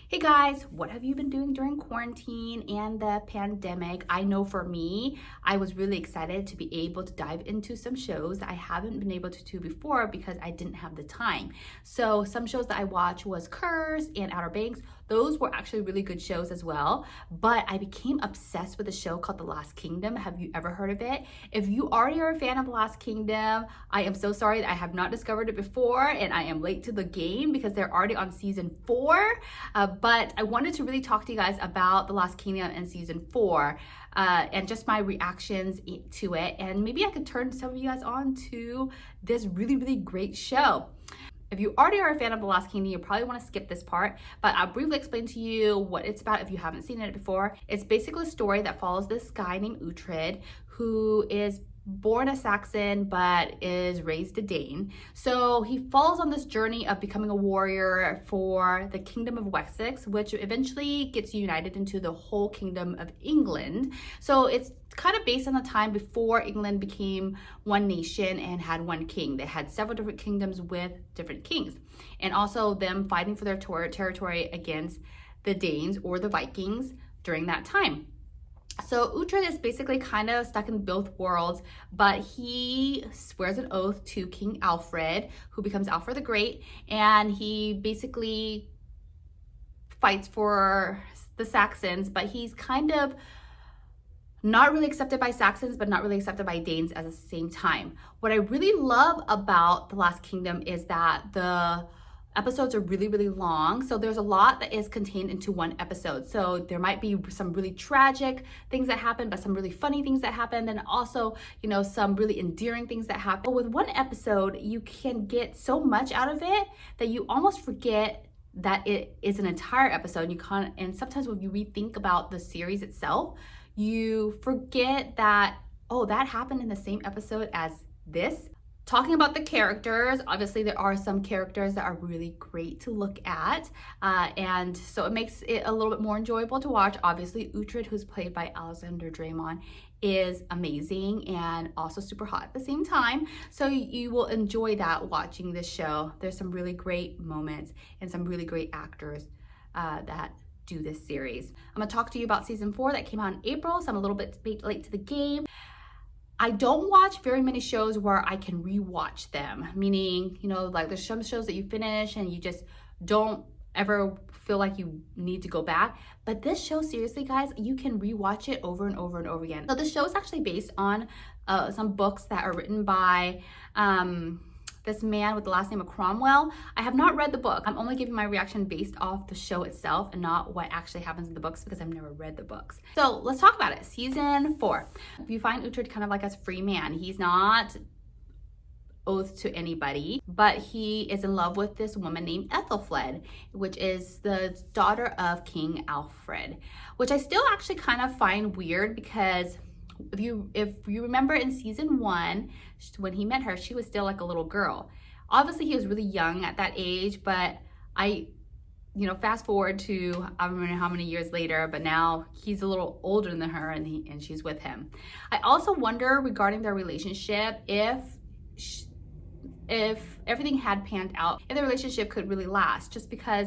Hey guys, what have you been doing during quarantine and the pandemic? I know for me, I was really excited to be able to dive into some shows that I haven't been able to do before because I didn't have the time. So some shows that I watched was Curse and Outer Banks. Those were actually really good shows as well, but I became obsessed with a show called The Last Kingdom. Have you ever heard of it? If you already are a fan of The Last Kingdom, I am so sorry that I have not discovered it before and I am late to the game because they're already on season 4. But I wanted to really talk to you guys about The Last Kingdom and season 4 and just my reactions to it. And maybe I could turn some of you guys on to this really, really great show. If you already are a fan of The Last Kingdom, you probably want to skip this part, but I'll briefly explain to you what it's about if you haven't seen it before. It's basically a story that follows this guy named Uhtred, who is born a Saxon but is raised a Dane. So he falls on this journey of becoming a warrior for the Kingdom of Wessex, which eventually gets united into the whole Kingdom of England. So it's kind of based on the time before England became one nation and had one king. They had several different kingdoms with different kings, and also them fighting for their territory against the Danes or the Vikings during that time. So Uhtred is basically kind of stuck in both worlds, but he swears an oath to King Alfred, who becomes Alfred the Great, and he basically fights for the Saxons, but he's kind of not really accepted by Saxons, but not really accepted by Danes at the same time. What I really love about The Last Kingdom is that the episodes are really, really long. So there's a lot that is contained into one episode. So there might be some really tragic things that happen, but some really funny things that happen. And also, some really endearing things that happen. But with one episode, you can get so much out of it that you almost forget that it is an entire episode. And sometimes when you rethink about the series itself, you forget that, oh, that happened in the same episode as this. Talking about the characters, obviously there are some characters that are really great to look at, and so it makes it a little bit more enjoyable to watch. Obviously, Uhtred, who's played by Alexander Dreymon, is amazing and also super hot at the same time, so you will enjoy that watching this show. There's some really great moments and some really great actors that do this series. I'm gonna talk to you about season 4 that came out in April, so I'm a little bit late to the game. I don't watch very many shows where I can rewatch them, meaning, like there's some shows that you finish and you just don't ever feel like you need to go back. But this show, seriously, guys, you can rewatch it over and over and over again. So the show is actually based on some books that are written by this man with the last name of Cromwell. I have not read the book. I'm only giving my reaction based off the show itself and not what actually happens in the books because I've never read the books. So let's talk about it. Season 4. You find Uhtred kind of like a free man. He's not oath to anybody, but he is in love with this woman named Ethelfled, which is the daughter of King Alfred, which I still actually kind of find weird because if you remember in season 1, when he met her, she was still like a little girl. Obviously, he was really young at that age, but fast forward to I don't remember how many years later, but now he's a little older than her, and she's with him. I also wonder regarding their relationship if everything had panned out, if the relationship could really last, just because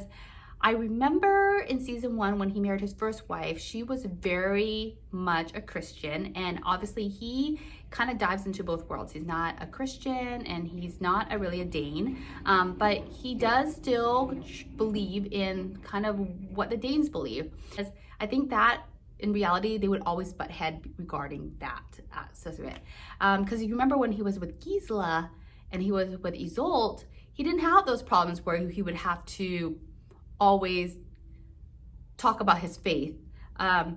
I remember in season 1 when he married his first wife, she was very much a Christian, and obviously he kind of dives into both worlds. He's not a Christian and he's not really a Dane, but he does still believe in kind of what the Danes believe. Because I think that in reality, they would always butt head regarding that aspect of it. Because you remember when he was with Gisela and he was with Isolde, he didn't have those problems where he would have to always talk about his faith.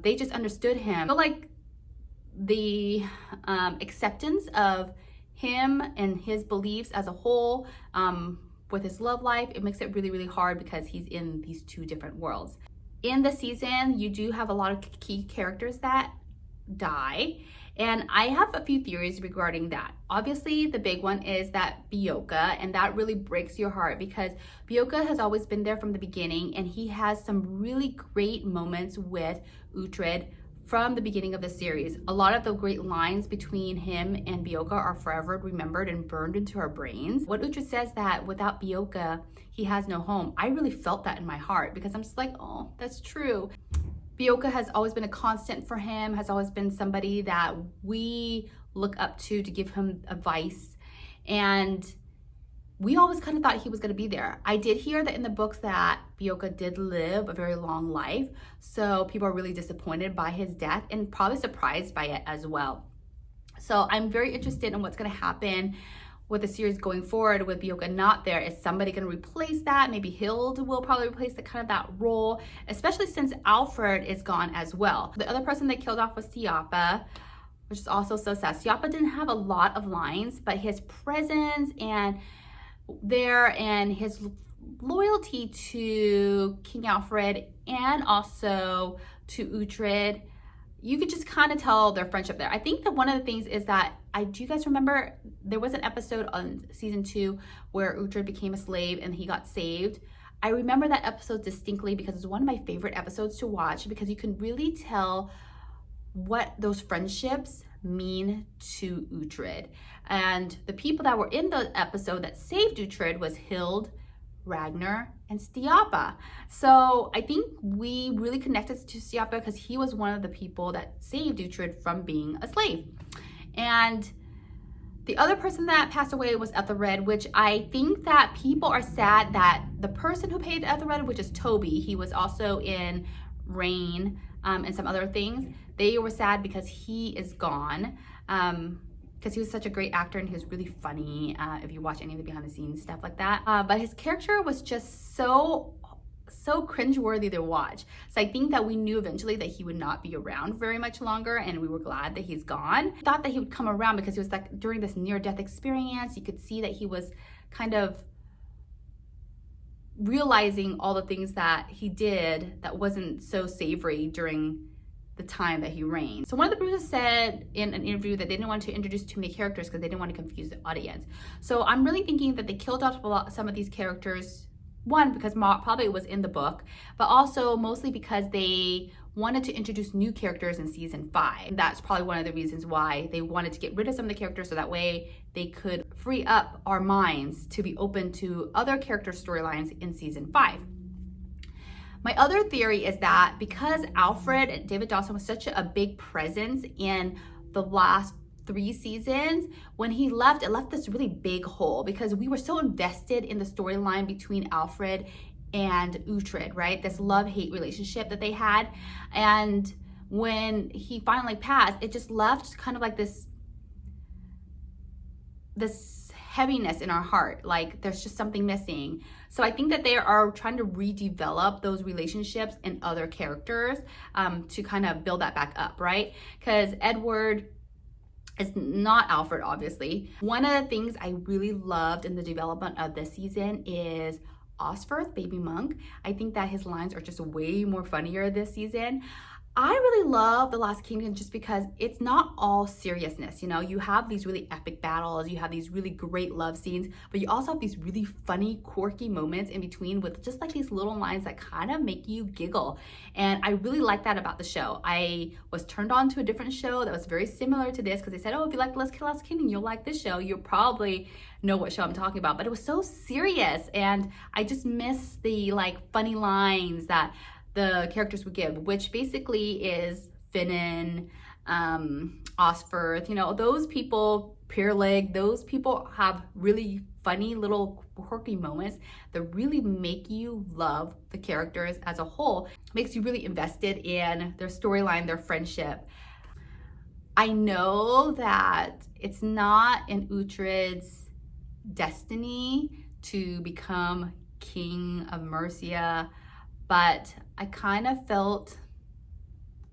They just understood him. But like the acceptance of him and his beliefs as a whole, with his love life, it makes it really, really hard because he's in these two different worlds. In the season, you do have a lot of key characters that die, and I have a few theories regarding that. Obviously, the big one is that Beocca, and that really breaks your heart because Beocca has always been there from the beginning, and he has some really great moments with Uhtred from the beginning of the series. A lot of the great lines between him and Beocca are forever remembered and burned into our brains. What Uhtred says that without Beocca, he has no home. I really felt that in my heart because I'm just like, oh, that's true. Beocca has always been a constant for him, has always been somebody that we look up to give him advice. And we always kind of thought he was going to be there. I did hear that in the books that Beocca did live a very long life. So people are really disappointed by his death and probably surprised by it as well. So I'm very interested in what's going to happen with the series going forward with Beocca not there. Is somebody going to replace that? Maybe Hild will probably replace that role, especially since Alfred is gone as well. The other person they killed off was Siapa, which is also so sad. Siapa didn't have a lot of lines, but his presence and his loyalty to King Alfred and also to Uhtred, you could just kind of tell their friendship there. I think that one of the things is that, do you guys remember there was an episode on season 2 where Uhtred became a slave and he got saved? I remember that episode distinctly because it's one of my favorite episodes to watch because you can really tell what those friendships mean to Uhtred. And the people that were in the episode that saved Uhtred was Hild, Ragnar, and Stiapa. So I think we really connected to Stiapa because he was one of the people that saved Uhtred from being a slave. And the other person that passed away was Ethelred, which I think that people are sad that the person who played Ethelred, which is Toby, he was also in Reign and some other things. They were sad because he is gone. Because he was such a great actor and he was really funny if you watch any of the behind the scenes stuff like that. But his character was just so cringeworthy to watch. So I think that we knew eventually that he would not be around very much longer, and we were glad that he's gone. Thought that he would come around because he was like during this near-death experience, you could see that he was kind of realizing all the things that he did that wasn't so savory during the time that he reigned. So one of the producers said in an interview that they didn't want to introduce too many characters because they didn't want to confuse the audience. So I'm really thinking that they killed off some of these characters, one, because probably it was in the book, but also mostly because they wanted to introduce new characters in season 5. And that's probably one of the reasons why they wanted to get rid of some of the characters so that way they could free up our minds to be open to other character storylines in season 5. My other theory is that because Alfred and David Dawson was such a big presence in the last 3 seasons, when he left, it left this really big hole because we were so invested in the storyline between Alfred and Uhtred, right? This love-hate relationship that they had. And when he finally passed, it just left kind of like this heaviness in our heart, like there's just something missing. So I think that they are trying to redevelop those relationships in other characters to kind of build that back up, right? Because Edward is not Alfred, obviously. One of the things I really loved in the development of this season is Osferth, Baby Monk. I think that his lines are just way more funnier this season. I really love The Last Kingdom just because it's not all seriousness, you know? You have these really epic battles, you have these really great love scenes, but you also have these really funny, quirky moments in between with just like these little lines that kind of make you giggle. And I really like that about the show. I was turned on to a different show that was very similar to this because they said, oh, if you like The Last Kingdom, you'll like this show. You'll probably know what show I'm talking about. But it was so serious and I just miss the like funny lines that the characters would give, which basically is Finan, Osferth, you know, those people, Peerleg, those people have really funny little quirky moments that really make you love the characters as a whole, makes you really invested in their storyline, their friendship. I know that it's not in Uhtred's destiny to become king of Mercia, but I kind of felt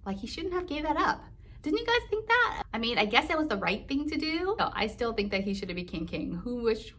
like he shouldn't have gave that up. Didn't you guys think that? I mean, I guess it was the right thing to do. No, I still think that he should have became king. Which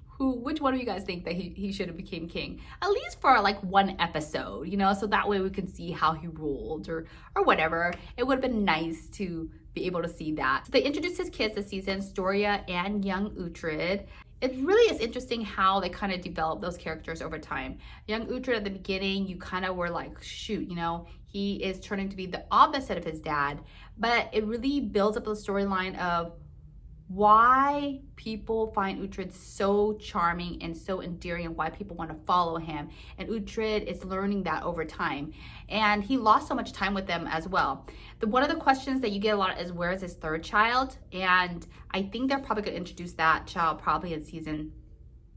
one of you guys think that he should have became king? At least for like one episode, you know, so that way we can see how he ruled or whatever. It would have been nice to be able to see that. So they introduced his kids this season, Storia and young Uhtred. it really is interesting how they kind of develop those characters over time. Young Uhtred at the beginning, you kind of were like, shoot, you know, he is turning to be the opposite of his dad. But it really builds up the storyline of why people find Uhtred so charming and so endearing, and why people want to follow him. And Uhtred is learning that over time. And he lost so much time with them as well. One of the questions that you get a lot is, where is his third child? And I think they're probably going to introduce that child probably in season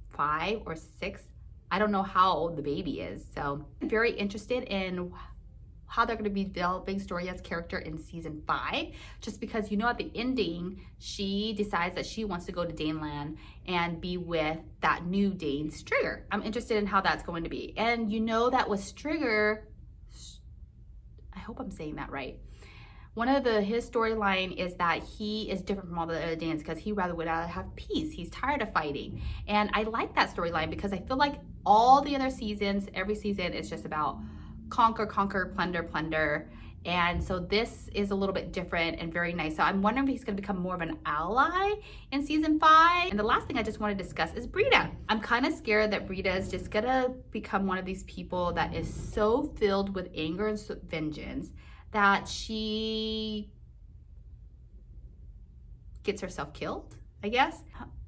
5 or 6. I don't know how old the baby is. So I'm very interested in how they're going to be developing Storia's character in season 5, just because, you know, at the ending, she decides that she wants to go to Daneland and be with that new Dane, Strigar. I'm interested in how that's going to be. And you know that with Strigar, I hope I'm saying that right. One of his storyline is that he is different from all the other Danes because he would rather have peace. He's tired of fighting. And I like that storyline because I feel like all the other seasons, every season is just about conquer, conquer, plunder, plunder. And so this is a little bit different and very nice. So I'm wondering if he's going to become more of an ally in season 5. And the last thing I just want to discuss is Brida. I'm kind of scared that Brida is just going to become one of these people that is so filled with anger and vengeance that she gets herself killed, I guess.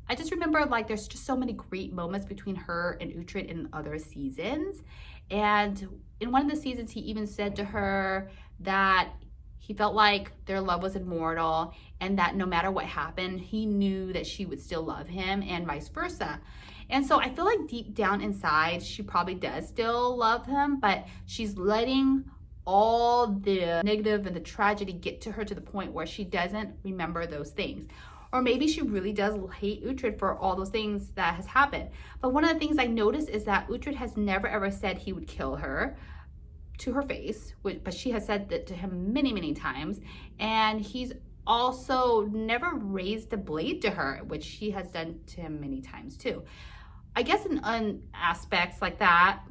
I just remember, like, there's just so many great moments between her and Uhtred in other seasons. And in one of the seasons, he even said to her that he felt like their love was immortal and that no matter what happened, he knew that she would still love him and vice versa. And so I feel like deep down inside, she probably does still love him, but she's letting all the negative and the tragedy get to her to the point where she doesn't remember those things. Or maybe she really does hate Uhtred for all those things that has happened. But one of the things I noticed is that Uhtred has never ever said he would kill her to her face, but she has said that to him many, many times. And he's also never raised a blade to her, which she has done to him many times too. I guess in aspects like that.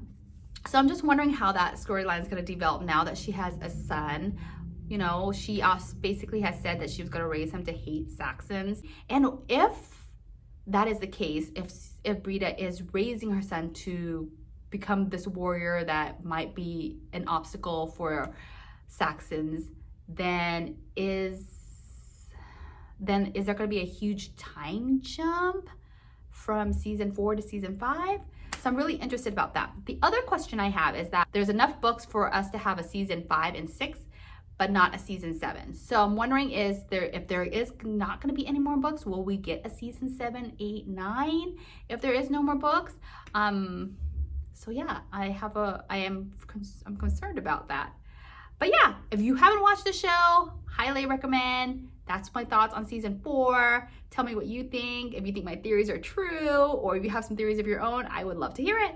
So I'm just wondering how that storyline is going to develop now that she has a son. You know, she basically has said that she was going to raise him to hate Saxons. And if that is the case, if Brida is raising her son to become this warrior that might be an obstacle for Saxons, then is there going to be a huge time jump from season 4 to season 5? So I'm really interested about that. The other question I have is that there's enough books for us to have a season 5 and 6, but not a season 7. So I'm wondering, if there is not going to be any more books, will we get a season 7, 8, 9 if there is no more books? So yeah, I'm concerned about that. But yeah, if you haven't watched the show, highly recommend. That's my thoughts on season 4. Tell me what you think. If you think my theories are true, or if you have some theories of your own, I would love to hear it.